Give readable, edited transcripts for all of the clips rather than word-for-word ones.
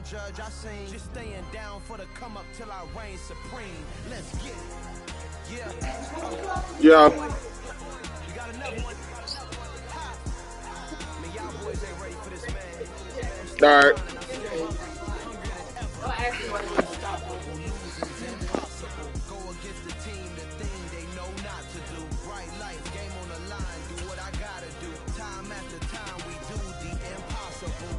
judge, I sing. Just staying down for the come up till I reign supreme. Let's get it. Yeah. Yeah. We got another one. I mean, y'all boys ain't ready for this, man. All right. Go against the team, the thing they know not to do. Bright light, game on the line, do what I gotta do. Time after time, we do the impossible.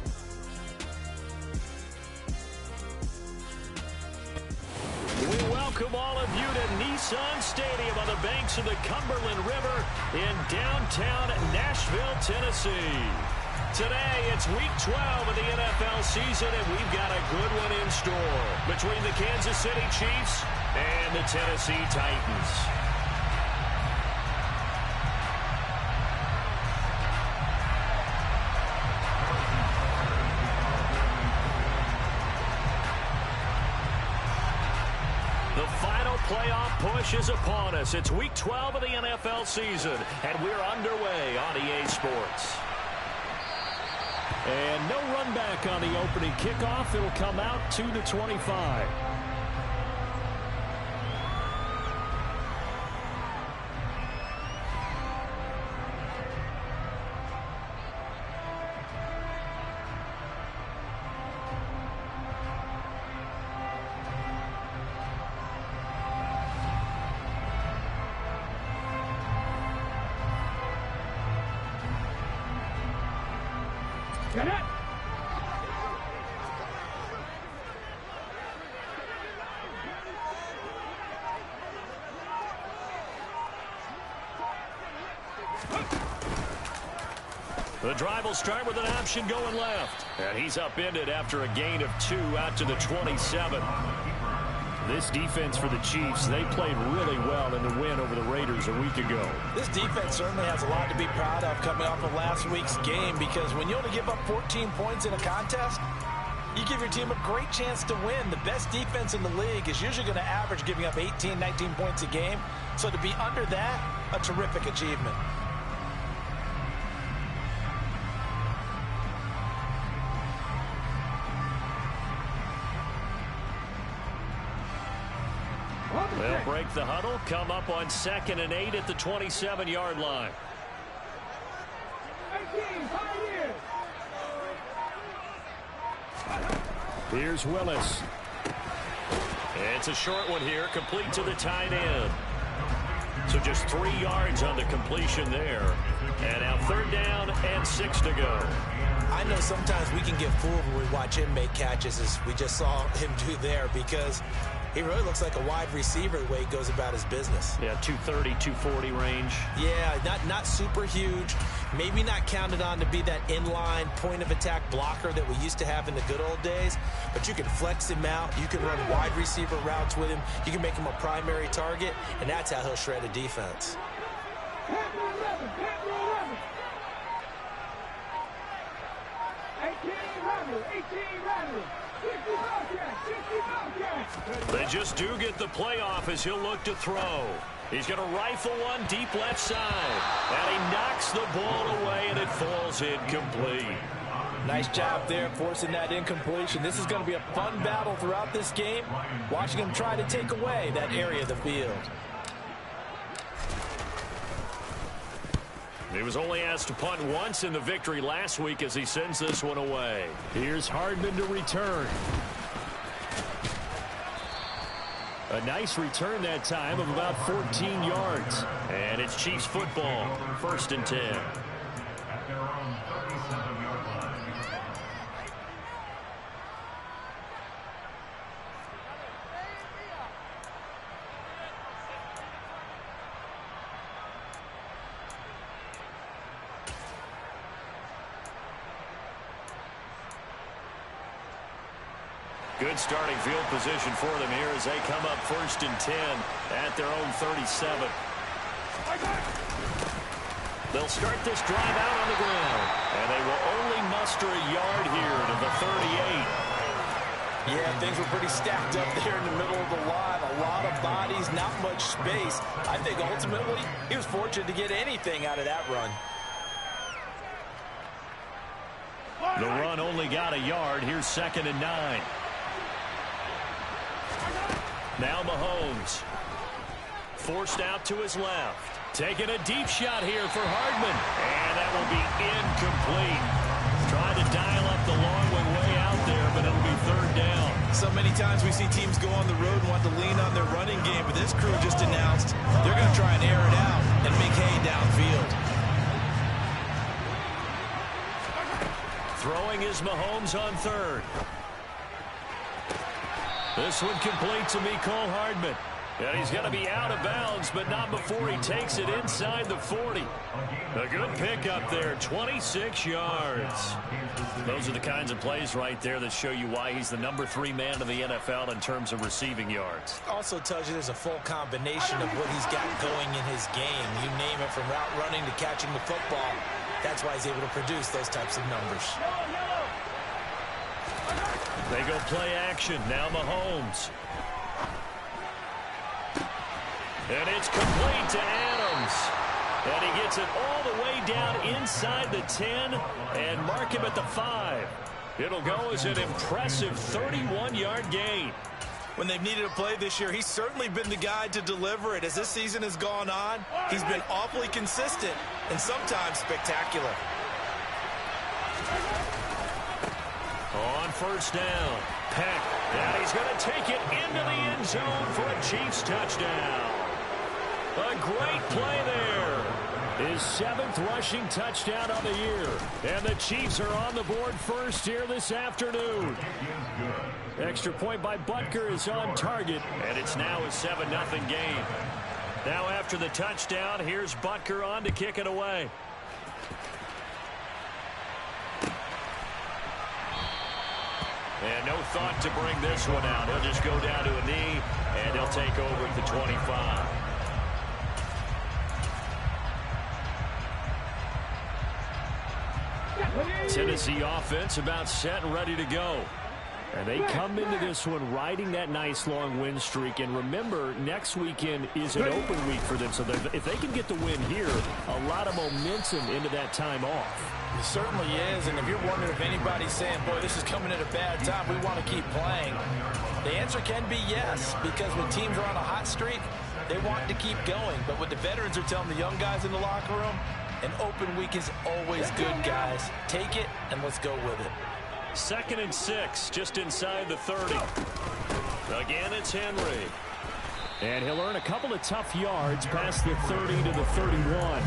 We welcome all of you to Nissan Stadium on the banks of the Cumberland River in downtown Nashville, Tennessee. Today, it's week 12 of the NFL season, and we've got a good one in store between the Kansas City Chiefs and the Tennessee Titans. The final playoff push is upon us. It's week 12 of the NFL season, and we're underway on EA Sports. And no run back on the opening kickoff. It'll come out to the 25. The drive will start with an option going left. And he's upended after a gain of 2 out to the 27. This defense for the Chiefs, they played really well in the win over the Raiders a week ago. This defense certainly has a lot to be proud of coming off of last week's game, because when you only give up 14 points in a contest, you give your team a great chance to win. The best defense in the league is usually going to average giving up 18, 19 points a game. So to be under that, a terrific achievement. They'll break the huddle, come up on 2nd and 8 at the 27-yard line. Here's Willis. It's a short one here, complete to the tight end. So just 3 yards on the completion there. And now 3rd down and 6 to go. I know sometimes we can get fooled when we watch him make catches, as we just saw him do there, because he really looks like a wide receiver the way he goes about his business. Yeah, 230, 240 range. Yeah, not super huge. Maybe not counted on to be that inline point-of-attack blocker that we used to have in the good old days. But you can flex him out. You can run wide receiver routes with him. You can make him a primary target, and that's how he'll shred a defense. They just do get the playoff as he'll look to throw. He's going to rifle one deep left side. And he knocks the ball away, and it falls incomplete. Nice job there forcing that incompletion. This is going to be a fun battle throughout this game, watching him try to take away that area of the field. He was only asked to punt once in the victory last week as he sends this one away. Here's Hardman to return. A nice return that time of about 14 yards. And it's Chiefs football, 1st and 10. Good starting field position for them here as they come up 1st and 10 at their own 37. They'll start this drive out on the ground, and they will only muster a yard here to the 38. Yeah, things were pretty stacked up there in the middle of the line. A lot of bodies, not much space. I think ultimately he was fortunate to get anything out of that run. The run only got a yard. Here's 2nd and 9. Now Mahomes. Forced out to his left. Taking a deep shot here for Hardman. And that will be incomplete. Trying to dial up the long one way out there, but it'll be 3rd down. So many times we see teams go on the road and want to lean on their running game, but this crew just announced they're going to try and air it out and make hay downfield. Throwing is Mahomes on 3rd. This one complete to Mecole Hardman. And he's going to be out of bounds, but not before he takes it inside the 40. A good pickup there, 26 yards. Those are the kinds of plays right there that show you why he's the number 3 man in the NFL in terms of receiving yards. Also tells you there's a full combination of what he's got going in his game. You name it, from route running to catching the football. That's why he's able to produce those types of numbers. They go play action. Now Mahomes. And it's complete to Adams. And he gets it all the way down inside the 10 and mark him at the 5. It'll go as an impressive 31-yard gain. When they've needed a play this year, he's certainly been the guy to deliver it. As this season has gone on, he's been awfully consistent and sometimes spectacular. On 1st down, Peck. And he's going to take it into the end zone for a Chiefs touchdown. A great play there. His 7th rushing touchdown of the year. And the Chiefs are on the board first here this afternoon. Extra point by Butker is on target. And it's now a 7-0 game. Now after the touchdown, here's Butker on to kick it away. And no thought to bring this one out. He'll just go down to a knee, and he'll take over at the 25. Tennessee offense about set and ready to go. And they come into this one riding that nice long win streak. And remember, next weekend is an open week for them. So if they can get the win here, a lot of momentum into that time off. It certainly is. And if you're wondering if anybody's saying, boy, this is coming at a bad time, we want to keep playing, the answer can be yes. Because when teams are on a hot streak, they want to keep going. But what the veterans are telling the young guys in the locker room, an open week is always good, guys. Take it, and let's go with it. 2nd and 6, just inside the 30. Again, it's Henry. And he'll earn a couple of tough yards past the 30 to the 31.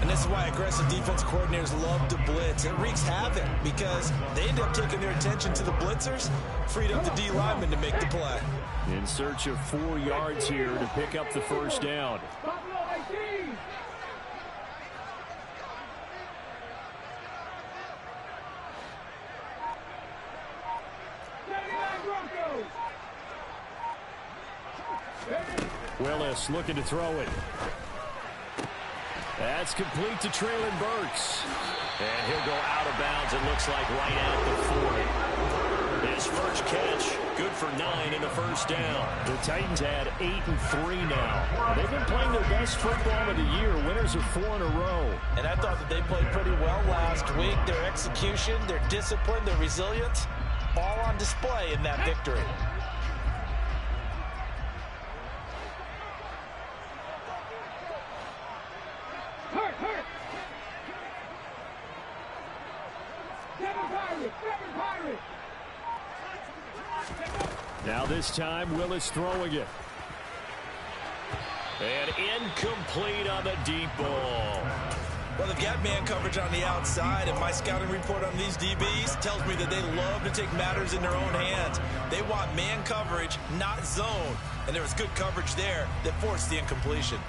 And this is why aggressive defense coordinators love to blitz. It wreaks havoc because they end up taking their attention to the blitzers, freed up the D lineman to make the play. In search of 4 yards here to pick up the 1st down. Willis looking to throw it. That's complete to Treylon Burks. And he'll go out of bounds, it looks like, right at the 40. His first catch, good for 9 in the 1st down. The Titans had 8-3 now. They've been playing their best football of the year. Winners are 4 in a row. And I thought that they played pretty well last week. Their execution, their discipline, their resilience, all on display in that victory. Now this time, Willis throwing it. And incomplete on the deep ball. Well, they've got man coverage on the outside, and my scouting report on these DBs tells me that they love to take matters in their own hands. They want man coverage, not zone. And there was good coverage there that forced the incompletion.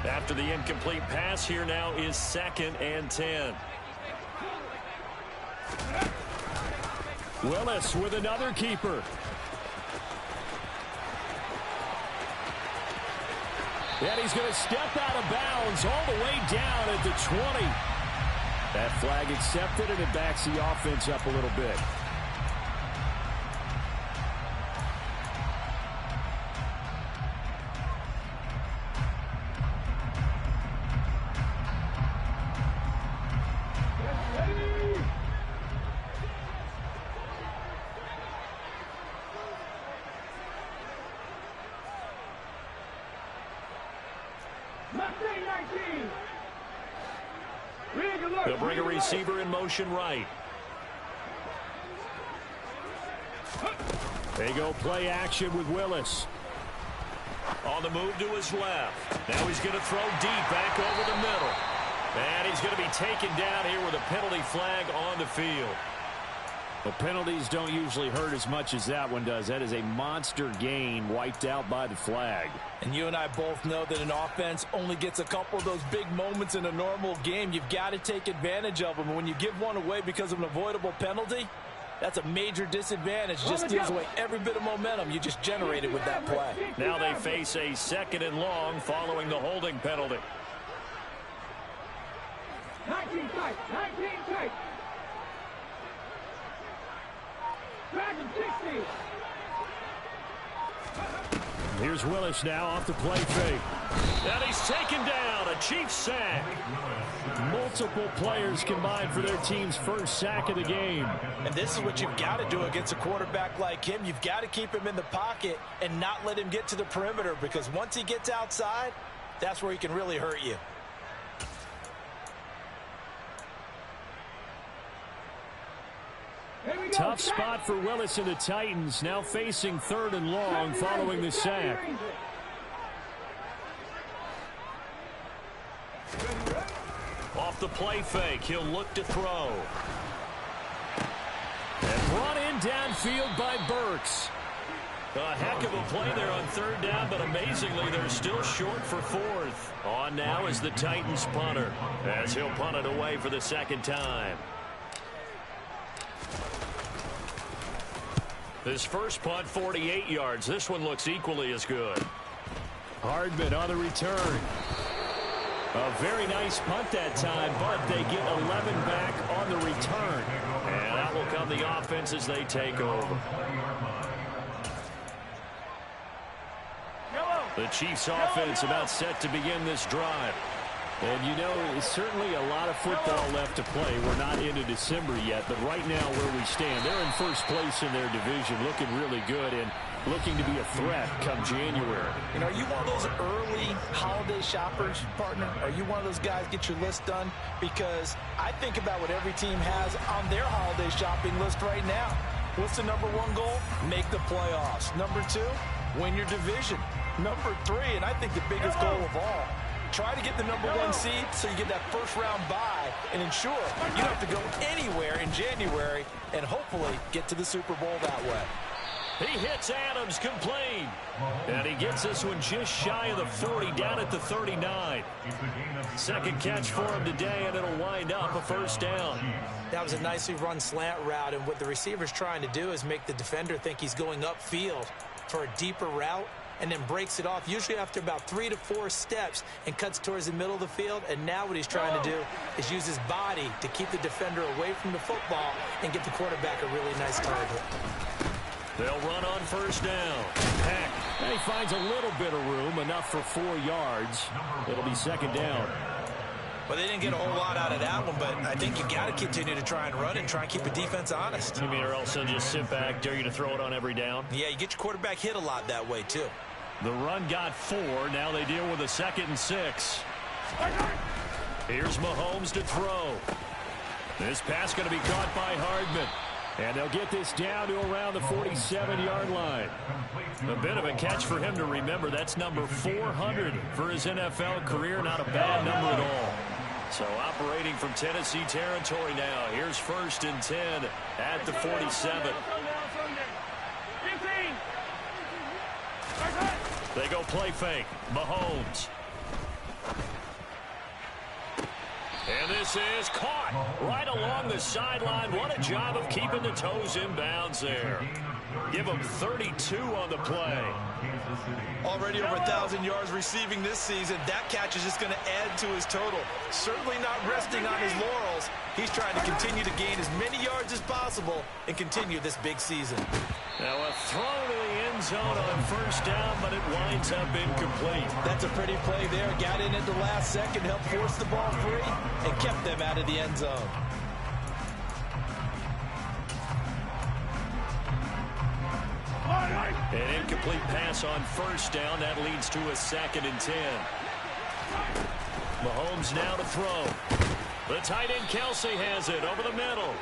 After the incomplete pass, here now is 2nd and 10. Willis with another keeper. And he's going to step out of bounds all the way down at the 20. That flag accepted, and it backs the offense up a little bit. They'll bring a receiver in motion right. They go play action with Willis. On the move to his left. Now he's going to throw deep back over the middle. And he's going to be taken down here with a penalty flag on the field. The penalties don't usually hurt as much as that one does. That is a monster gain wiped out by the flag. And you and I both know that an offense only gets a couple of those big moments in a normal game. You've got to take advantage of them. And when you give one away because of an avoidable penalty, that's a major disadvantage. Just steals away every bit of momentum you just generated with that play. Now they face a 2nd and long following the holding penalty. 19 tight, 19 tight. Dragon 60. Here's Willis now off the play fake. And he's taken down. A Chiefs sack. Multiple players combined for their team's first sack of the game. And this is what you've got to do against a quarterback like him. You've got to keep him in the pocket and not let him get to the perimeter, because once he gets outside, that's where he can really hurt you. Tough spot for Willis and the Titans, now facing 3rd and long following the sack. Off the play fake, he'll look to throw. And brought in downfield by Burks. A heck of a play there on 3rd down, but amazingly they're still short for 4th. On now is the Titans punter, as he'll punt it away for the 2nd time. His first punt, 48 yards. This one looks equally as good. Hardman on the return. A very nice punt that time, but they get 11 back on the return. And that will come the offense as they take over. The Chiefs offense about set to begin this drive. And you know, certainly a lot of football left to play. We're not into December yet, but right now where we stand, they're in first place in their division, looking really good and looking to be a threat come January. You know, are you one of those early holiday shoppers, partner? Are you one of those guys get your list done? Because I think about what every team has on their holiday shopping list right now. What's the number 1 goal? Make the playoffs. Number 2, win your division. Number 3, and I think the biggest goal of all, try to get the number 1 seed so you get that first-round bye and ensure you don't have to go anywhere in January and hopefully get to the Super Bowl that way. He hits Adams complete. And he gets this one just shy of the 40, down at the 39. Second catch for him today, and it'll wind up a 1st down. That was a nicely run slant route, and what the receiver's trying to do is make the defender think he's going upfield for a deeper route, and then breaks it off, usually after about 3 to 4 steps, and cuts towards the middle of the field. And now what he's trying to do is use his body to keep the defender away from the football and get the quarterback a really nice target. They'll run on 1st down. Peck. And he finds a little bit of room, enough for 4 yards. It'll be 2nd down. Well, they didn't get a whole lot out of that one, but I think you got to continue to try and run and try and keep the defense honest. You mean, or else they'll just sit back, dare you to throw it on every down? Yeah, you get your quarterback hit a lot that way, too. The run got 4. Now they deal with a 2nd and 6. Here's Mahomes to throw. This pass going to be caught by Hardman. And they'll get this down to around the 47-yard line. A bit of a catch for him to remember. That's number 400 for his NFL career. Not a bad number at all. So operating from Tennessee territory now. Here's 1st and 10 at the 47. They go play fake. Mahomes. And this is caught right along the sideline. What a job of keeping the toes in bounds there. Give him 32 on the play. Already over 1,000 yards receiving this season. That catch is just going to add to his total. Certainly not resting on his laurels. He's trying to continue to gain as many yards as possible and continue this big season. Now a throw to the end zone on 1st down, but it winds up incomplete. That's a pretty play there. Got in at the last second, helped force the ball free, and kept them out of the end zone. An incomplete pass on 1st down. That leads to a 2nd and 10. Mahomes now to throw. The tight end Kelsey has it over the middle.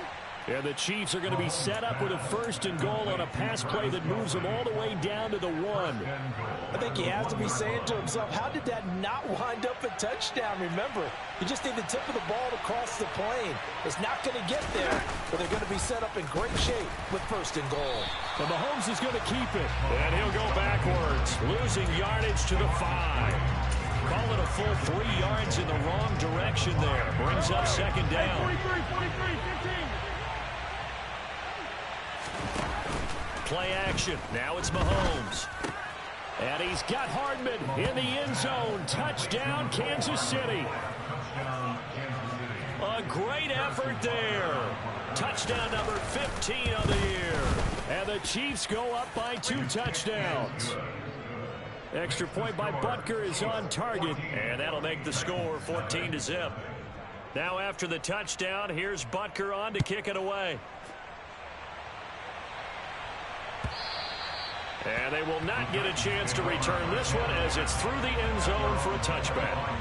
And the Chiefs are going to be set up with a 1st and goal on a pass play that moves them all the way down to the 1. I think he has to be saying to himself, how did that not wind up a touchdown? Remember, you just need the tip of the ball to cross the plane. It's not going to get there, but they're going to be set up in great shape with 1st and goal. And Mahomes is going to keep it. And he'll go backwards, losing yardage to the 5. Call it a full 3 yards in the wrong direction there. Brings up 2nd down. 43, 15. Play action. Now it's Mahomes. And he's got Hardman in the end zone. Touchdown, Kansas City. A great effort there. Touchdown number 15 of the year. And the Chiefs go up by 2 touchdowns. Extra point by Butker is on target. And that'll make the score 14-0. Now after the touchdown, here's Butker on to kick it away. And they will not get a chance to return this one as it's through the end zone for a touchback.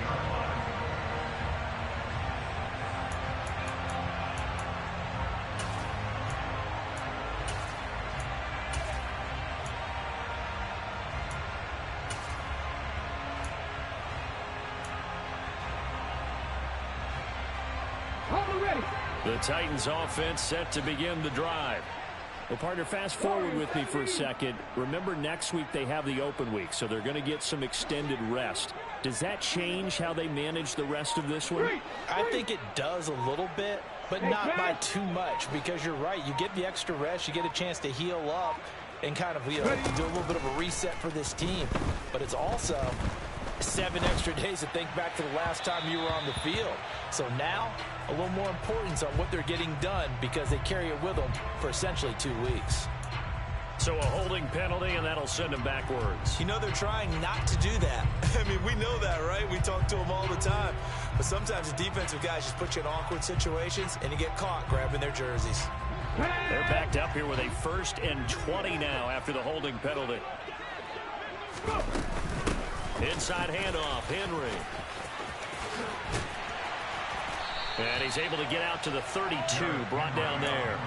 The Titans offense set to begin the drive. Well, partner, fast forward with me for a second. Remember, next week they have the open week, so they're going to get some extended rest. Does that change how they manage the rest of this one? I think it does a little bit, but not by too much, because you're right. You get the extra rest, you get a chance to heal up and kind of do a little bit of a reset for this team. But it's also 7 extra days to think back to the last time you were on the field. So now, a little more importance on what they're getting done because they carry it with them for essentially 2 weeks. So a holding penalty, and that'll send them backwards. You know they're trying not to do that. I mean, we know that, right? We talk to them all the time. But sometimes the defensive guys just put you in awkward situations, and you get caught grabbing their jerseys. They're backed up here with a 1st and 20 now after the holding penalty. Inside handoff, Henry. And he's able to get out to the 32, brought down there.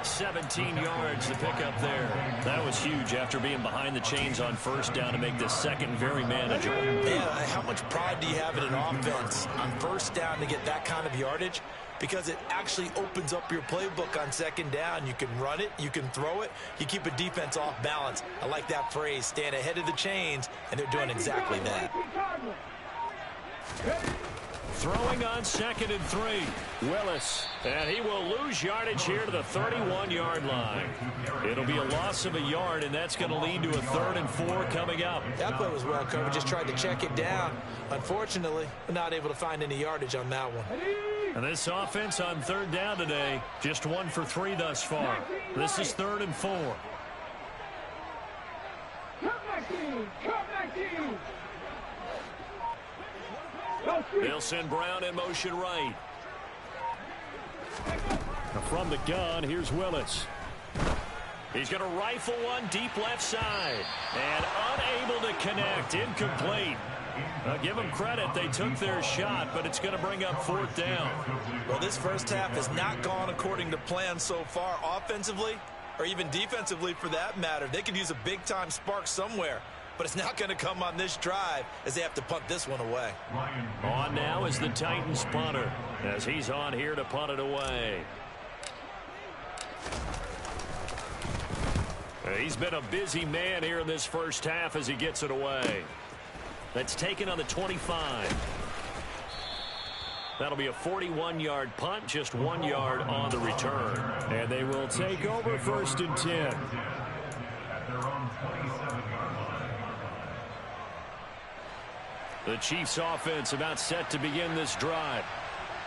17 yards to pick up there. That was huge after being behind the chains on 1st down to make this 2nd very manageable. Yeah, how much pride do you have in an offense on 1st down to get that kind of yardage? Because it actually opens up your playbook on 2nd down. You can run it, you can throw it, you keep a defense off balance. I like that phrase, stand ahead of the chains, and they're doing exactly that. Throwing on 2nd and 3. Willis. And he will lose yardage here to the 31-yard line. It'll be a loss of a yard, and that's going to lead to a 3rd and 4 coming up. That play was well covered. Just tried to check it down. Unfortunately, not able to find any yardage on that one. And this offense on 3rd down today, just 1 for 3 thus far. This is 3rd and 4. Come back team! Come back team! They'll send Brown in motion right. From the gun, here's Willis. He's going to rifle one deep left side. And unable to connect. Incomplete. Give them credit. They took their shot, but it's going to bring up 4th down. Well, this first half has not gone according to plan so far offensively or even defensively for that matter. They could use a big-time spark somewhere, but it's not going to come on this drive as they have to punt this one away. On now is the Titans punter as he's on here to punt it away. He's been a busy man here in this first half as he gets it away. That's taken on the 25. That'll be a 41-yard punt, just 1 yard on the return. And they will take over 1st and 10. The Chiefs offense about set to begin this drive.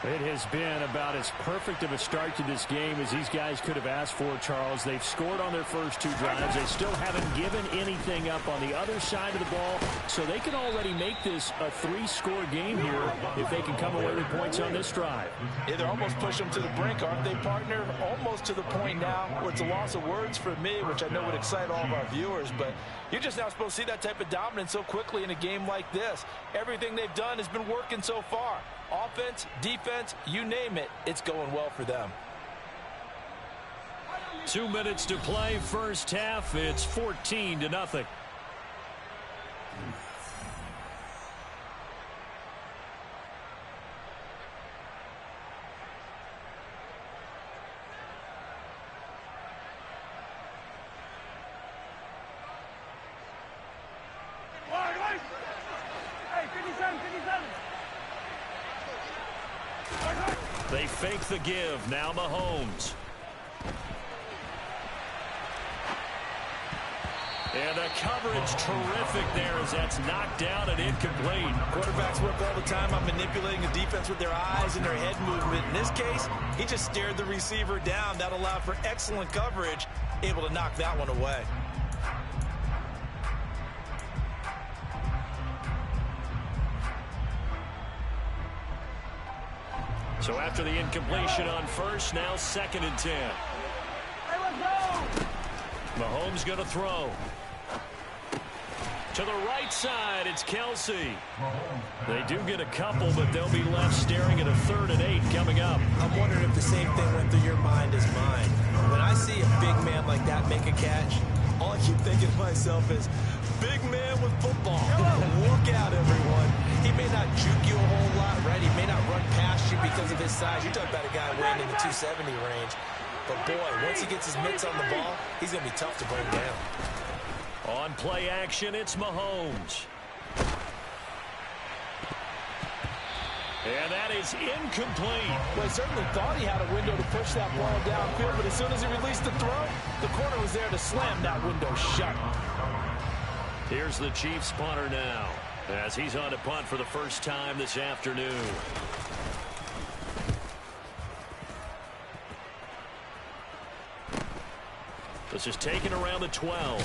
It has been about as perfect of a start to this game as these guys could have asked for, Charles. They've scored on their first 2 drives. They still haven't given anything up on the other side of the ball, so they can already make this a 3-score game here if they can come away with points on this drive. Yeah, they're almost pushing them to the brink, aren't they, partner? Almost to the point now where it's a loss of words for me, which I know would excite all of our viewers, but you're just now supposed to see that type of dominance so quickly in a game like this. Everything they've done has been working so far. Offense, defense, you name it, it's going well for them. 2 minutes to play, first half. It's 14-0. Hey, 57, 57. They fake the give. Now Mahomes. And the coverage terrific there as that's knocked down and incomplete. Quarterbacks work all the time on manipulating the defense with their eyes and their head movement. In this case, he just stared the receiver down. That allowed for excellent coverage, able to knock that one away. So after the incompletion on first, now 2nd and 10. Hey, let's go. Mahomes going to throw. To the right side, it's Kelsey. They do get a couple, but they'll be left staring at a 3rd and 8 coming up. I'm wondering if the same thing went through your mind as mine. When I see a big man like that make a catch, all I keep thinking to myself is, big man with football. Look out, everyone. He may not juke you a whole lot, right? He may not run past you because of his size. You're talking about a guy weighing in the 270 range. But, boy, once he gets his mitts on the ball, he's going to be tough to bring down. On play action, it's Mahomes. And that is incomplete. Well, he certainly thought he had a window to push that ball downfield, but as soon as he released the throw, the corner was there to slam that window shut. Here's the Chiefs punter now, as he's on to punt for the first time this afternoon. This is taken around the 12.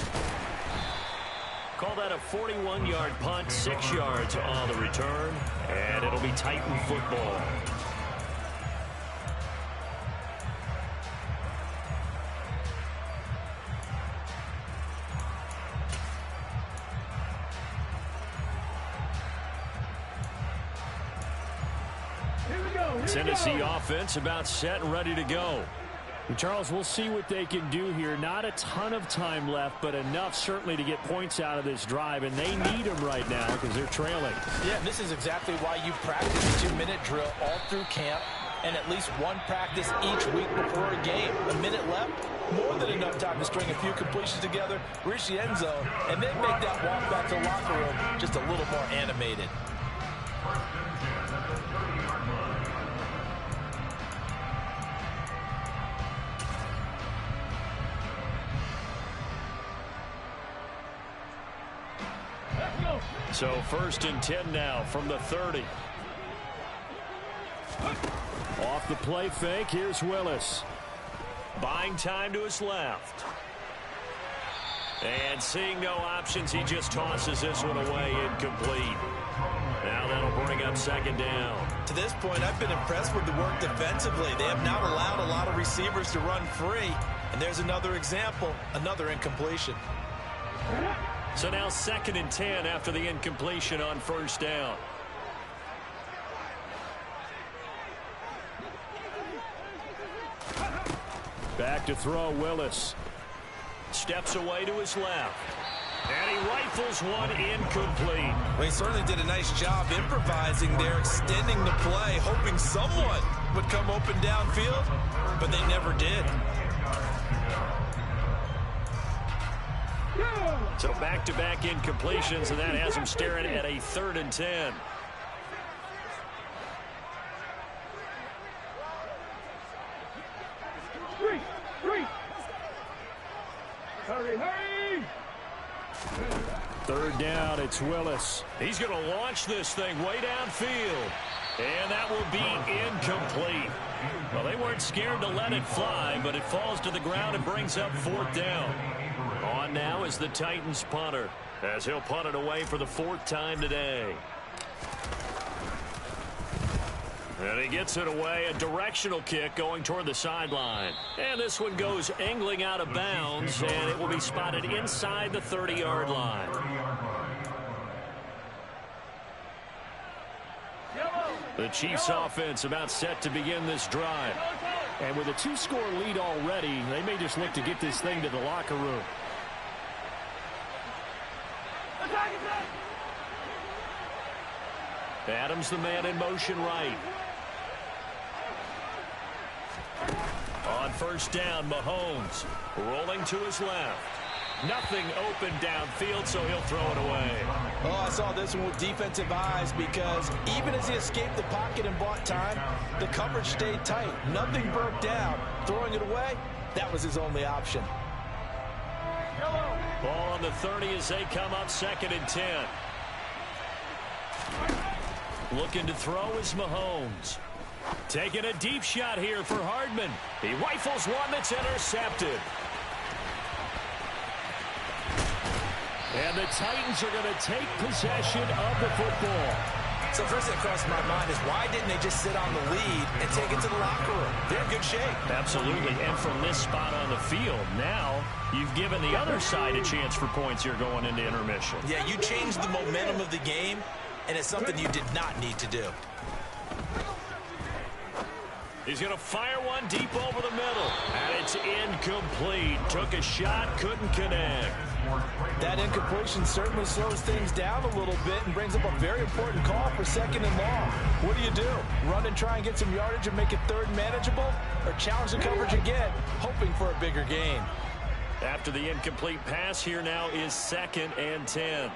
Call that a 41-yard punt, 6 yards on the return, and it'll be Titan football. Here we go. Tennessee offense about set and ready to go. Charles, we'll see what they can do here. Not a ton of time left, but enough certainly to get points out of this drive, and they need them right now because they're trailing. Yeah, and this is exactly why you practice a 2-minute drill all through camp and at least one practice each week before a game. A minute left, more than enough time to string a few completions together, reach the end zone, and then make that walk back to the locker room just a little more animated. So 1st and 10 now from the 30. Off the play fake, here's Willis. Buying time to his left. And seeing no options, he just tosses this one away, incomplete. Now that'll bring up 2nd down. To this point, I've been impressed with the work defensively. They have not allowed a lot of receivers to run free. And there's another example, another incompletion. So now 2nd and 10 after the incompletion on 1st down. Back to throw, Willis. Steps away to his left. And he rifles one incomplete. Well, he certainly did a nice job improvising there, extending the play, hoping someone would come open downfield, but they never did. So back-to-back incompletions, and that has him staring at a 3rd and 10. Hurry, hurry! Third down, it's Willis. He's going to launch this thing way downfield. And that will be incomplete. Well, they weren't scared to let it fly, but it falls to the ground and brings up fourth down. On now is the Titans punter, as he'll punt it away for the fourth time today. And he gets it away, a directional kick going toward the sideline. And this one goes angling out of bounds, and it will be spotted inside the 30-yard line. The Chiefs offense about set to begin this drive. And with a 2-score lead already, they may just look to get this thing to the locker room. Adams, the man in motion right. On first down, Mahomes rolling to his left. Nothing open downfield, so he'll throw it away. Oh, I saw this one with defensive eyes because even as he escaped the pocket and bought time, the coverage stayed tight. Nothing broke down. Throwing it away, that was his only option. Ball on the 30 as they come up 2nd and 10. Looking to throw is Mahomes. Taking a deep shot here for Hardman. He rifles one that's intercepted. And the Titans are going to take possession of the football. So first thing that crossed my mind is why didn't they just sit on the lead and take it to the locker room? They're in good shape. Absolutely. And from this spot on the field, now you've given the other side a chance for points here going into intermission. Yeah, you changed the momentum of the game, and it's something you did not need to do. He's going to fire one deep over the middle. And it's incomplete. Took a shot, couldn't connect. That incompletion certainly slows things down a little bit and brings up a very important call for 2nd and long. What do? Run and try and get some yardage and make it third manageable? Or challenge the coverage again, hoping for a bigger gain? After the incomplete pass, here now is 2nd and 10.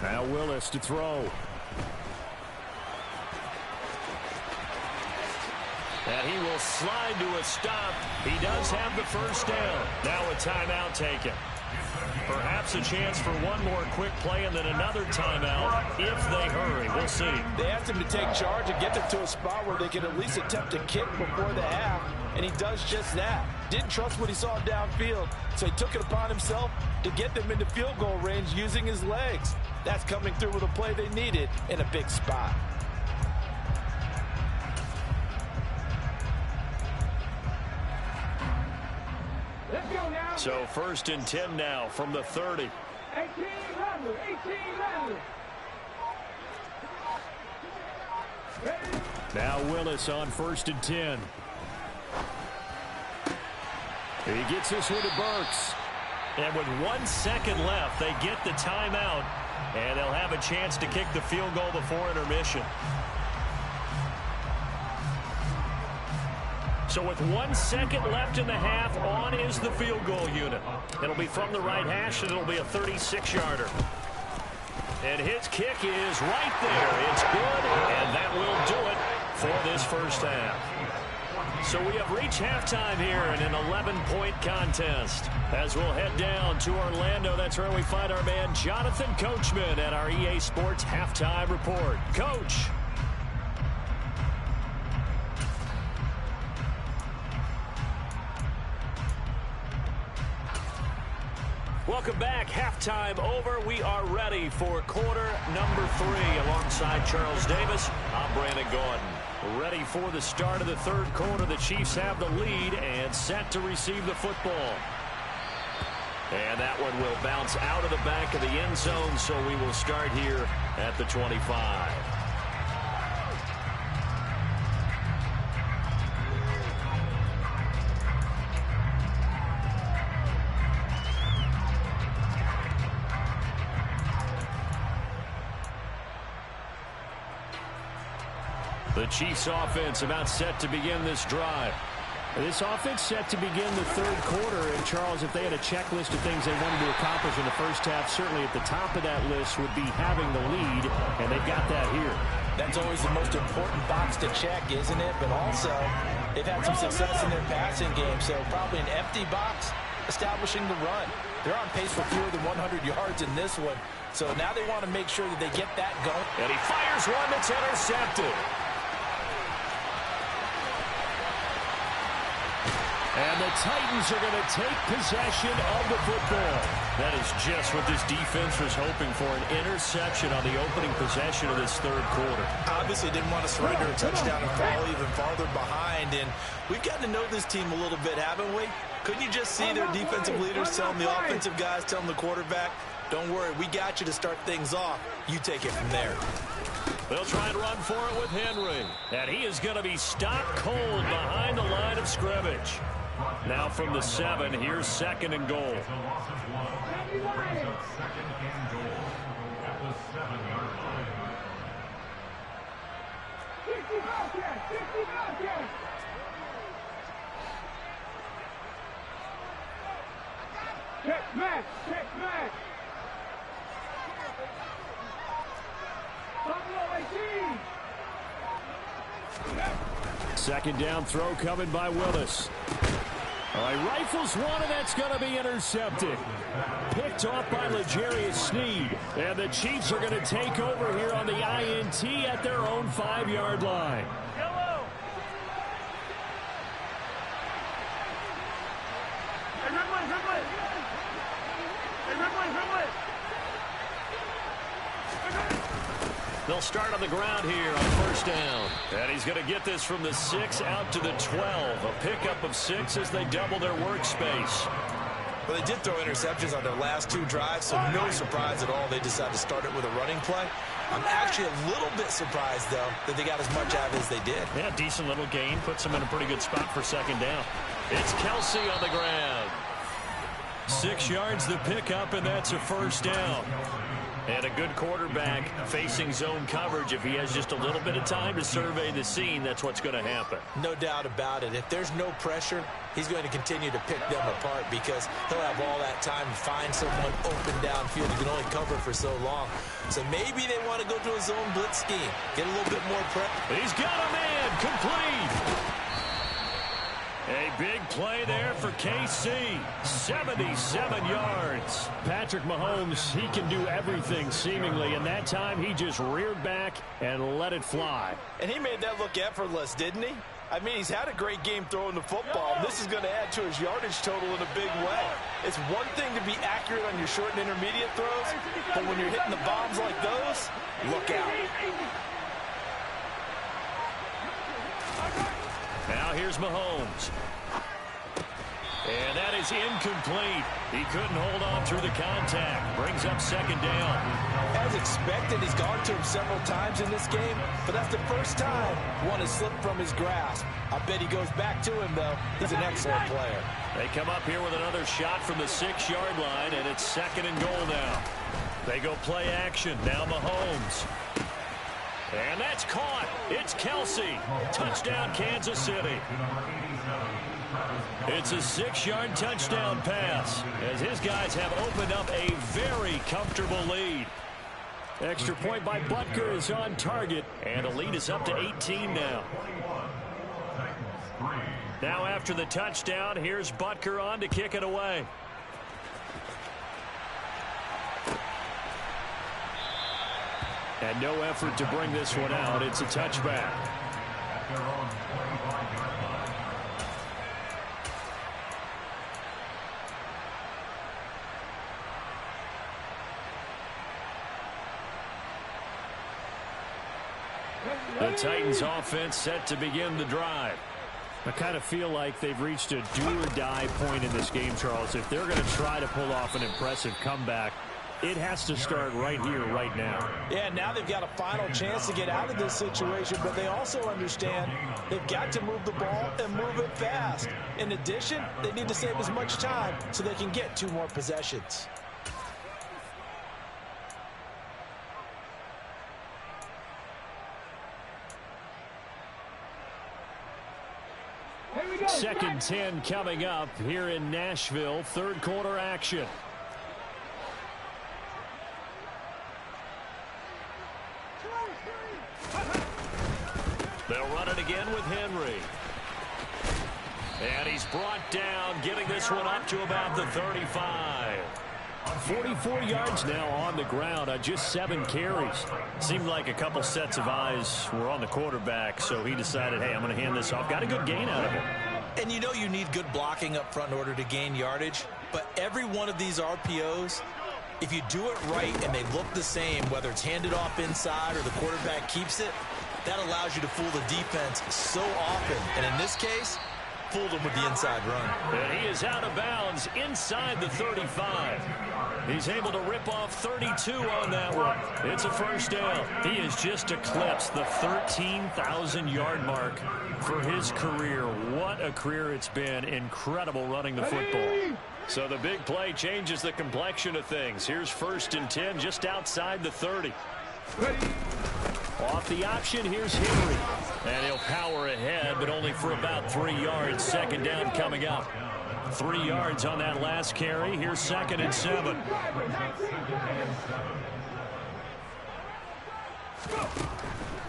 Now Willis to throw. And he will slide to a stop. He does have the first down. Now a timeout taken. Perhaps a chance for one more quick play and then another timeout if they hurry. We'll see. They asked him to take charge and get them to a spot where they can at least attempt a kick before the half, and he does just that. Didn't trust what he saw downfield, so he took it upon himself to get them into field goal range using his legs. That's coming through with a play they needed in a big spot. So 1st and 10 now from the 30. 18 Randall. Now Willis on 1st and 10. He gets this one to Burks. And with 1 second left, they get the timeout. And they'll have a chance to kick the field goal before intermission. So with 1 second left in the half, on is the field goal unit. It'll be from the right hash, and it'll be a 36-yarder. And his kick is right there. It's good, and that will do it for this first half. So we have reached halftime here in an 11-point contest. As we'll head down to Orlando, that's where we find our man Jonathan Coachman at our EA Sports Halftime Report. Coach. Welcome back. Halftime over. We are ready for quarter number 3. Alongside Charles Davis, I'm Brandon Gordon. Ready for the start of the third quarter. The Chiefs have the lead and set to receive the football. And that one will bounce out of the back of the end zone, so we will start here at the 25. The Chiefs offense about set to begin this drive. This offense set to begin the third quarter. And, Charles, if they had a checklist of things they wanted to accomplish in the first half, certainly at the top of that list would be having the lead, and they've got that here. That's always the most important box to check, isn't it? But also, They've had some success in their passing game, so probably an empty box establishing the run. They're on pace for fewer than 100 yards in this one, so now they want to make sure that they get that going. And he fires one that's intercepted. And the Titans are going to take possession of the football. That is just what this defense was hoping for, an interception on the opening possession of this third quarter. Obviously didn't want to surrender a touchdown and fall even farther behind, and we've gotten to know this team a little bit, haven't we? Couldn't you just see their defensive leaders telling the offensive guys, telling the quarterback, don't worry, we got you to start things off. You take it from there. They'll try and run for it with Henry. And he is going to be stopped cold behind the line of scrimmage. Now from the 7, here's 2nd and goal. Check match, check match. Second down throw coming by Willis. All right, rifles one, and that's going to be intercepted. Picked off by L'Jarius Sneed. And the Chiefs are going to take over here on the INT at their own 5-yard line. They'll start on the ground here on first down. And he's going to get this from the 6 out to the 12. A pickup of 6 as they double their workspace. Well, they did throw interceptions on their last 2 drives, so no surprise at all they decided to start it with a running play. I'm actually a little bit surprised, though, that they got as much out of it as they did. Yeah, decent little gain. Puts them in a pretty good spot for second down. It's Kelsey on the ground. 6 yards the pickup, and that's a first down. And a good quarterback facing zone coverage. If he has just a little bit of time to survey the scene, that's what's going to happen. No doubt about it. If there's no pressure, he's going to continue to pick them apart because he'll have all that time to find someone open downfield. He can only cover for so long. So maybe they want to go to a zone blitz scheme. Get a little bit more prep. He's got a man. Complete. A big play there for KC. 77 yards. Patrick Mahomes, he can do everything seemingly, and that time he just reared back and let it fly. And he made that look effortless, didn't he? I mean, he's had a great game throwing the football. This is going to add to his yardage total in a big way. It's one thing to be accurate on your short and intermediate throws, but when you're hitting the bombs like those, look out. Now here's Mahomes. And that is incomplete. He couldn't hold on through the contact. Brings up second down. As expected, he's gone to him several times in this game, but that's the first time one has slipped from his grasp. I bet he goes back to him, though. He's an excellent player. They come up here with another shot from the 6-yard line, and it's second and goal now. They go play action. Now Mahomes. And that's caught. It's Kelsey. Touchdown, Kansas City. It's a 6-yard touchdown pass as his guys have opened up a very comfortable lead. Extra point by Butker is on target, and the lead is up to 18 now. Now after the touchdown, here's Butker on to kick it away. And no effort to bring this one out. It's a touchback. The Titans offense set to begin the drive. I kind of feel like they've reached a do-or-die point in this game, Charles. If they're going to try to pull off an impressive comeback, it has to start right here, right now. Yeah, now they've got a final chance to get out of this situation, but they also understand they've got to move the ball and move it fast. In addition, they need to save as much time so they can get 2 more possessions. Second 10 coming up here in Nashville. Third quarter action. They'll run it again with Henry. And he's brought down, getting this one up to about the 35. 44 yards now on the ground on just 7 carries. Seemed like a couple sets of eyes were on the quarterback, so he decided, hey, I'm going to hand this off. Got a good gain out of it. And you know you need good blocking up front in order to gain yardage, but every one of these RPOs, if you do it right and they look the same, whether it's handed off inside or the quarterback keeps it, that allows you to fool the defense so often. And in this case, fooled him with the inside run. And he is out of bounds inside the 35. He's able to rip off 32 on that one. It's a first down. He has just eclipsed the 13,000-yard mark for his career. What a career it's been. Incredible running the football. So the big play changes the complexion of things. Here's 1st and 10 just outside the 30. Off the option, here's Henry. And he'll power ahead, but only for about 3 yards. 2nd down coming up. 3 yards on that last carry. Here's 2nd and 7.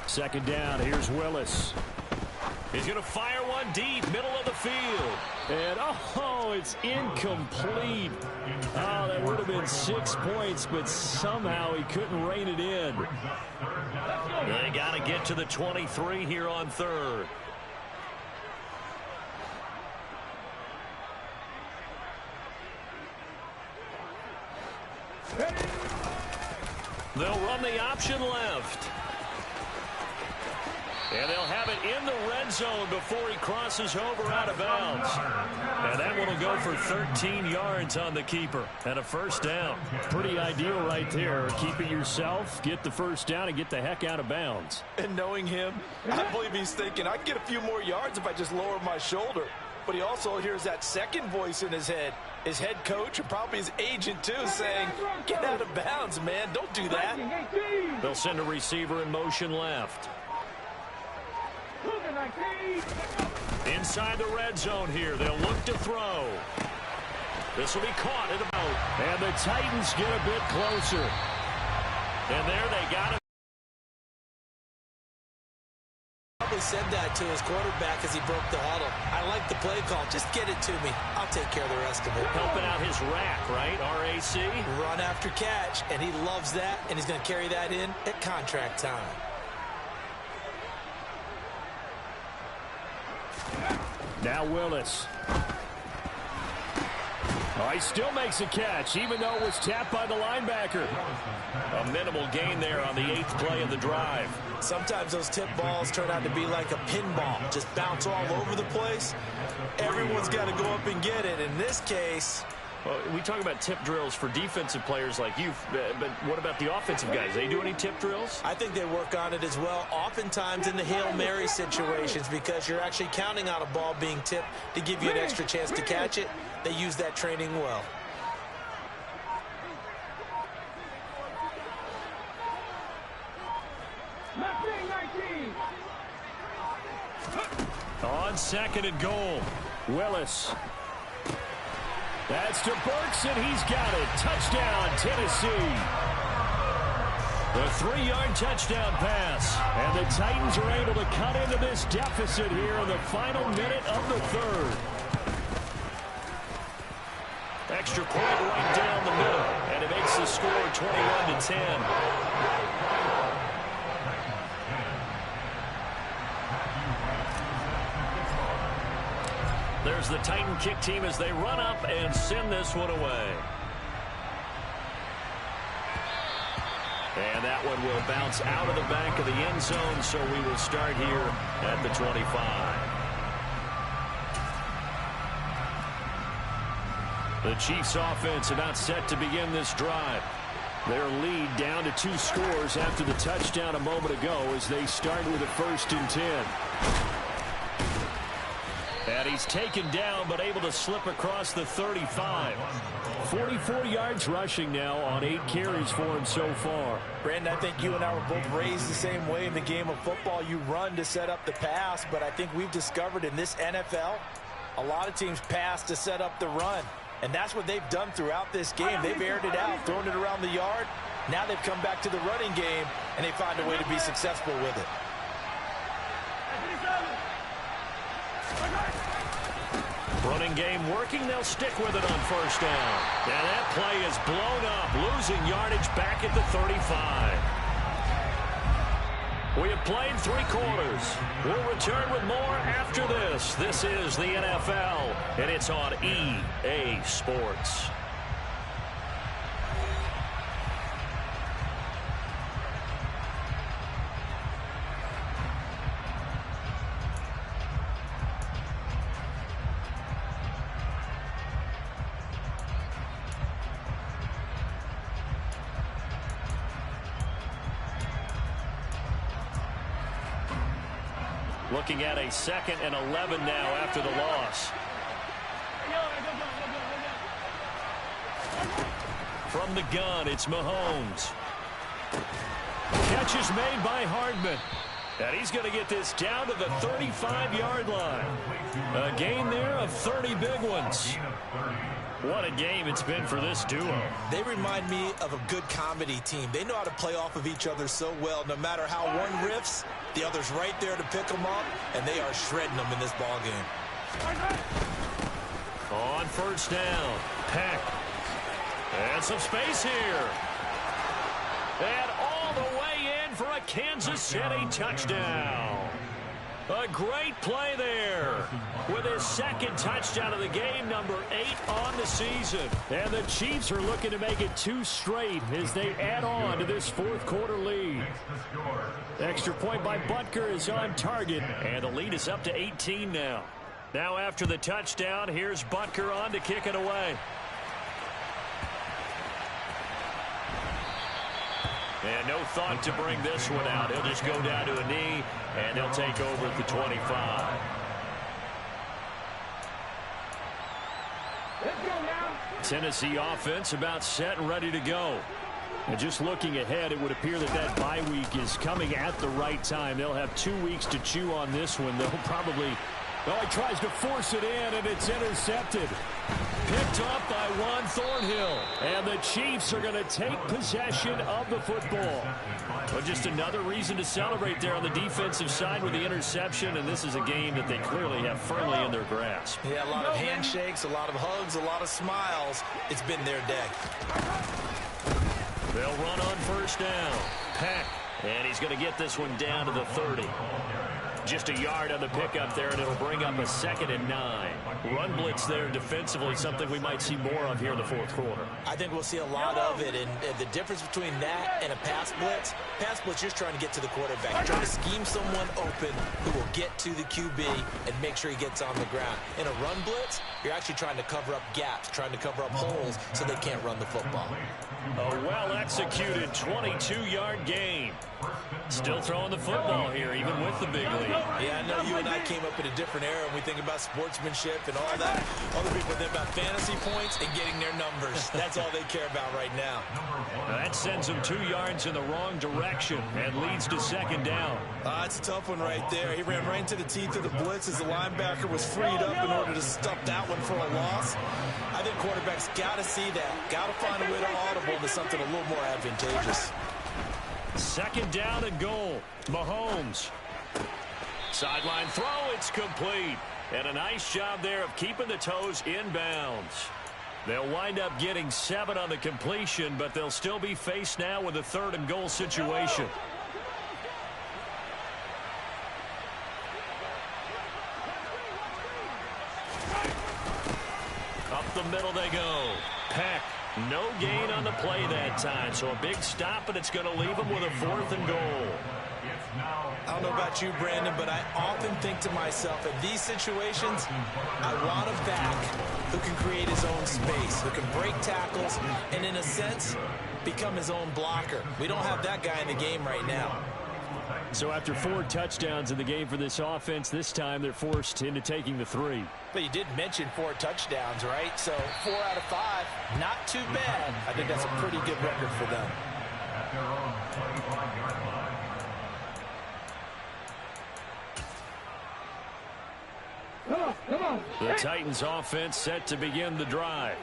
Second down, here's Willis. He's going to fire one deep, middle of the field. And, oh, it's incomplete. Oh, that would have been 6 points, but somehow he couldn't rein it in. They got to get to the 23 here on 3rd. They'll run the option left. And they'll have it in the red zone before he crosses over out of bounds. And that one will go for 13 yards on the keeper and a first down. Pretty ideal right there. Keep it yourself, get the first down, and get the heck out of bounds. And knowing him, I believe he's thinking, I can get a few more yards if I just lower my shoulder. But he also hears that second voice in his head. His head coach, and probably his agent too, saying, get out of bounds, man. Don't do that. They'll send a receiver in motion left. Inside the red zone here. They'll look to throw. This will be caught at about. And the Titans get a bit closer. And there they got it. Probably said that to his quarterback as he broke the huddle. I like the play call. Just get it to me. I'll take care of the rest of it. Helping out his rack, right? RAC. Run after catch, and he loves that, and he's going to carry that in at contract time. Now Willis. Oh, he still makes a catch, even though it was tapped by the linebacker. A minimal gain there on the 8th play of the drive. Sometimes those tip balls turn out to be like a pinball, just bounce all over the place. Everyone's got to go up and get it. In this case, well, we talk about tip drills for defensive players like you, but what about the offensive guys? They do any tip drills? I think they work on it as well, oftentimes in the Hail Mary situations, because you're actually counting on a ball being tipped to give you an extra chance to catch it. They use that training well. On 2nd and goal, Willis. That's to Burks, and he's got it. Touchdown, Tennessee. The 3-yard touchdown pass. And the Titans are able to cut into this deficit here in the final minute of the 3rd. Extra point right down the middle, and it makes the score 21-10. There's the Titan kick team as they run up and send this one away. And that one will bounce out of the back of the end zone, so we will start here at the 25. The Chiefs offense about set to begin this drive. Their lead down to 2 scores after the touchdown a moment ago as they start with a 1st and 10. And he's taken down, but able to slip across the 35. 44 yards rushing now on 8 carries for him so far. Brandon, I think you and I were both raised the same way in the game of football. You run to set up the pass, but I think we've discovered in this NFL, a lot of teams pass to set up the run. And that's what they've done throughout this game. They've aired it out, thrown it around the yard. Now they've come back to the running game, and they find a way to be successful with it. Running game working. They'll stick with it on first down. And that play is blown up, losing yardage back at the 35. We have played 3 quarters. We'll return with more after this. This is the NFL, and it's on EA Sports. Looking at a 2nd and 11 now after the loss. From the gun, it's Mahomes. Catch is made by Hardman. And he's going to get this down to the 35-yard line. A gain there of 30 big ones. What a game it's been for this duo. They remind me of a good comedy team. They know how to play off of each other so well. No matter how one riffs, the other's right there to pick them up, and they are shredding them in this ball game. On first down, Peck. And some space here. And all the way in for a Kansas City touchdown. A great play there with his 2nd touchdown of the game, number 8 on the season. And the Chiefs are looking to make it 2 straight as they add on to this 4th quarter lead. Extra point by Butker is on target, and the lead is up to 18 now. Now after the touchdown, here's Butker on to kick it away. And no thought to bring this one out. He'll just go down to a knee, and they'll take over at the 25. Let's go now. Tennessee offense about set and ready to go. And just looking ahead, it would appear that bye week is coming at the right time. They'll have 2 weeks to chew on this one. They'll probably... Well, he tries to force it in, and it's intercepted. Picked up by Juan Thornhill. And the Chiefs are going to take possession of the football. But just another reason to celebrate there on the defensive side with the interception, and this is a game that they clearly have firmly in their grasp. Yeah, a lot of handshakes, a lot of hugs, a lot of smiles. It's been their day. They'll run on first down. Peck. And he's going to get this one down to the 30. Just a yard on the pickup there, and it'll bring up a 2nd and 9. Run blitz there defensively, something we might see more of here in the 4th quarter. I think we'll see a lot of it, and the difference between that and a pass blitz, you're just trying to get to the quarterback. You're trying to scheme someone open who will get to the QB and make sure he gets on the ground. In a run blitz, you're actually trying to cover up gaps, trying to cover up holes so they can't run the football. A well-executed 22-yard gain. Still throwing the football here, even with the big lead. Yeah, I know you and I came up in a different era, and we think about sportsmanship and all that. Other people think about fantasy points and getting their numbers. That's all they care about right now. That sends them 2 yards in the wrong direction and leads to 2nd down. It's a tough one right there. He ran right into the teeth of the blitz as the linebacker was freed up in order to stop that one for a loss. I think quarterbacks got to see that. Got to find a way to audible into something a little more advantageous. 2nd down and goal. Mahomes. Sideline throw, it's complete. And a nice job there of keeping the toes inbounds. They'll wind up getting 7 on the completion, but they'll still be faced now with a 3rd and goal situation. Up the middle they go. Peck. No gain on the play that time, so a big stop, and it's going to leave them with a 4th and goal. I don't know about you, Brandon, but I often think to myself, in these situations, I want a back who can create his own space, who can break tackles, and in a sense, become his own blocker. We don't have that guy in the game right now. So after 4 touchdowns in the game for this offense, this time they're forced into taking the 3. But you did mention 4 touchdowns, right? So 4 out of 5, not too bad. I think that's a pretty good record for them. Come on. The Titans offense set to begin the drive.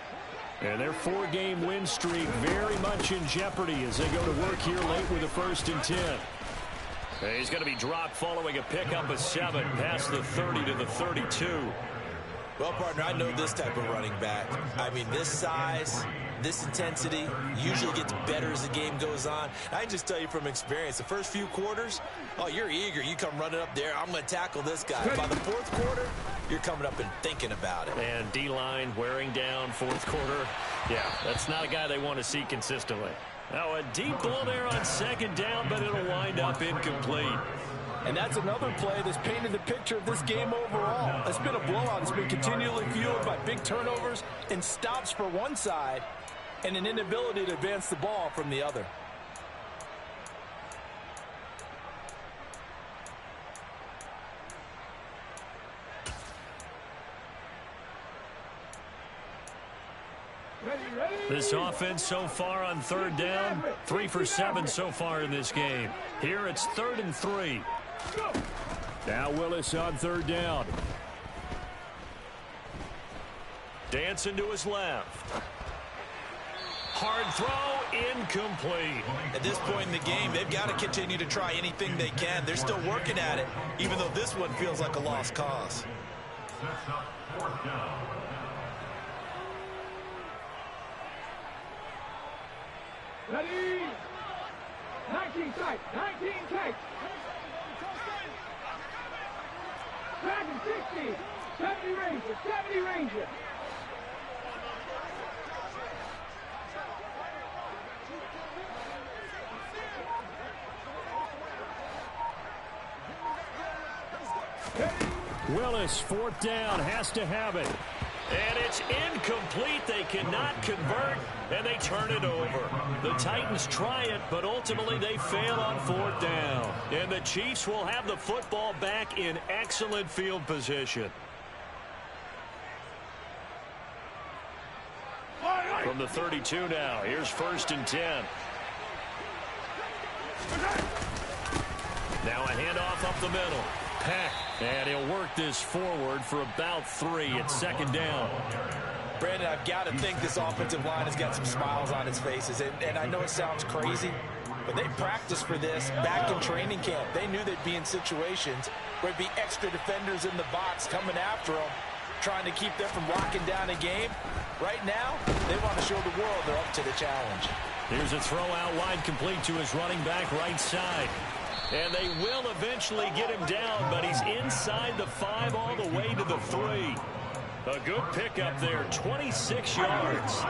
And their 4-game win streak very much in jeopardy as they go to work here late with a 1st and 10. He's going to be dropped following a pickup of 7 past the 30 to the 32. Well, partner, I know this type of running back. I mean, this size, this intensity usually gets better as the game goes on. I can just tell you from experience, the first few quarters, oh, you're eager. You come running up there, I'm going to tackle this guy. By the fourth quarter, you're coming up and thinking about it. And D-line wearing down fourth quarter. Yeah, that's not a guy they want to see consistently. Now, a deep ball there on second down, but it'll wind up incomplete. And that's another play that's painted the picture of this game overall. It's been a blowout. It's been continually fueled by big turnovers and stops for one side and an inability to advance the ball from the other. This offense so far on third down, 3 for 7 so far in this game. Here it's 3rd and 3. Now Willis on third down. Dancing to his left. Hard throw, incomplete. At this point in the game, they've got to continue to try anything they can. They're still working at it, even though this one feels like a lost cause. Ready? 19 tight. 19 tight. 60. 70 Ranger. 70 Ranger. Willis, fourth down, has to have it. And it's incomplete. They cannot convert, and they turn it over. The Titans try it, but ultimately they fail on fourth down. And the Chiefs will have the football back in excellent field position. From the 32 now, here's 1st and 10. Now a handoff up the middle. Peck, and he'll work this forward for about 3 at 2nd down. Brandon, I've got to think this offensive line has got some smiles on its faces. And I know it sounds crazy, but they practiced for this back in training camp. They knew they'd be in situations where there'd be extra defenders in the box coming after them, trying to keep them from locking down a game. Right now, they want to show the world they're up to the challenge. Here's a throw out wide, complete to his running back right side. And they will eventually get him down, but he's inside the 5 all the way to the 3. A good pickup there, 26 yards.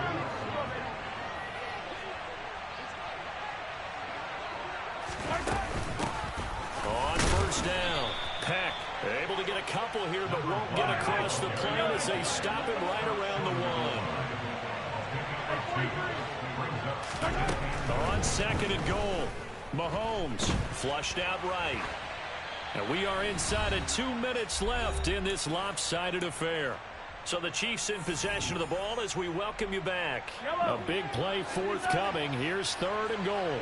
On 1st down, Peck able to get a couple here, but won't get across the plane as they stop him right around the 1. On 2nd and goal. Mahomes flushed out right. And we are inside of 2 minutes left in this lopsided affair. So the Chiefs in possession of the ball as we welcome you back. A big play forthcoming. Here's 3rd and goal.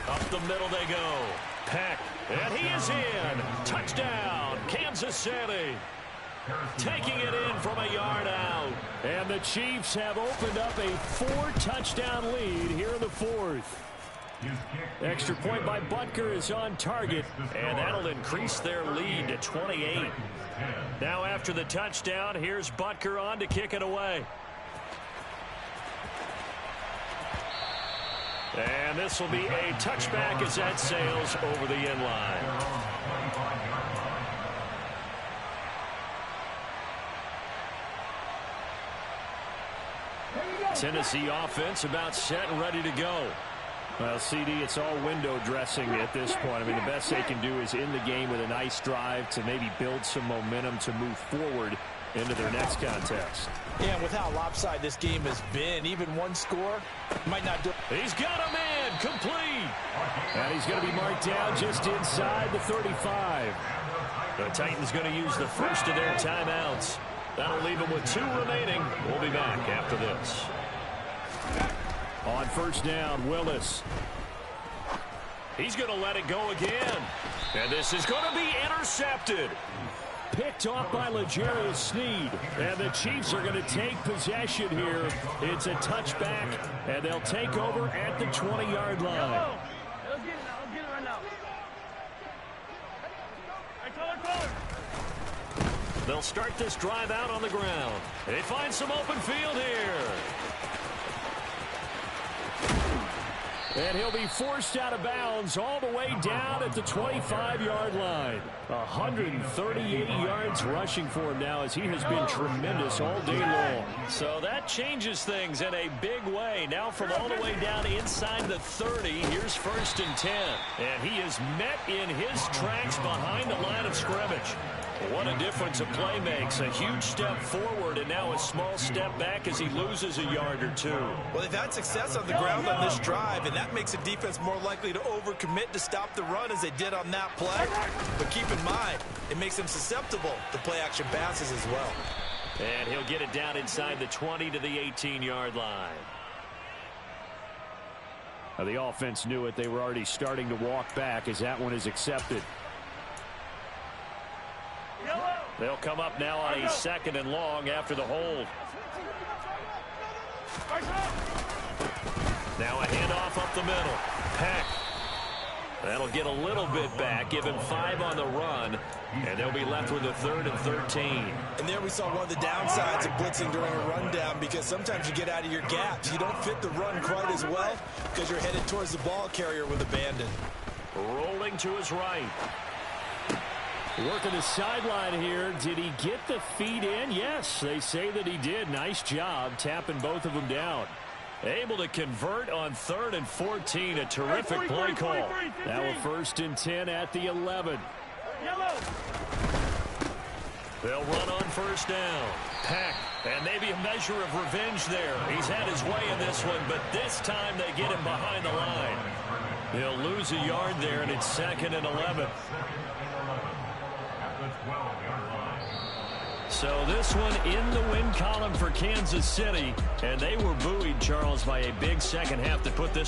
Up the middle they go. Peck, and he is in. Touchdown, Kansas City. Taking it in from a yard out. And the Chiefs have opened up a 4-touchdown lead here in the 4th. Extra point by Butker is on target, and that'll increase their lead to 28. Now after the touchdown, here's Butker on to kick it away. And this will be a touchback as that sails over the end line. Tennessee offense about set and ready to go. Well, CD, it's all window dressing at this point. I mean, the best they can do is in the game with a nice drive to maybe build some momentum to move forward into their next contest. Yeah, with how lopsided this game has been, even one score might not do it. He's got a man, complete. And he's going to be marked down just inside the 35. The Titans going to use the first of their timeouts. That'll leave them with 2 remaining. We'll be back after this. On 1st down, Willis. He's going to let it go again. And this is going to be intercepted. Picked off by L'Jarius Sneed. And the Chiefs are going to take possession here. It's a touchback, and they'll take over at the 20-yard line. They'll start this drive out on the ground. They find some open field here. And he'll be forced out of bounds all the way down at the 25-yard line. 138 yards rushing for him now as he has been tremendous all day long. So that changes things in a big way. Now from all the way down inside the 30, here's 1st and 10. And he is met in his tracks behind the line of scrimmage. What a difference a play makes. A huge step forward and now a small step back as he loses a yard or two. Well, they've had success on the ground on this drive, and that makes a defense more likely to overcommit to stop the run as they did on that play. But keep in mind, it makes them susceptible to play-action passes as well. And he'll get it down inside the 20 to the 18-yard line. Now, the offense knew it. They were already starting to walk back as that one is accepted. They'll come up now on a 2nd and long after the hold. Now a handoff up the middle. Peck. That'll get a little bit back, give him 5 on the run, and they'll be left with a 3rd and 13. And there we saw one of the downsides of blitzing during a rundown, because sometimes you get out of your gaps. You don't fit the run quite as well because you're headed towards the ball carrier with abandon. Rolling to his right. Working the sideline here. Did he get the feet in? Yes, they say that he did. Nice job tapping both of them down. Able to convert on 3rd and 14. A terrific play call. Now a 1st and 10 at the 11. They'll run on 1st down. Peck. And maybe a measure of revenge there. He's had his way in this one, but this time they get him behind the line. He'll lose a yard there, and it's 2nd and 11. So this one in the win column for Kansas City, and they were buoyed, Charles, by a big second half to put this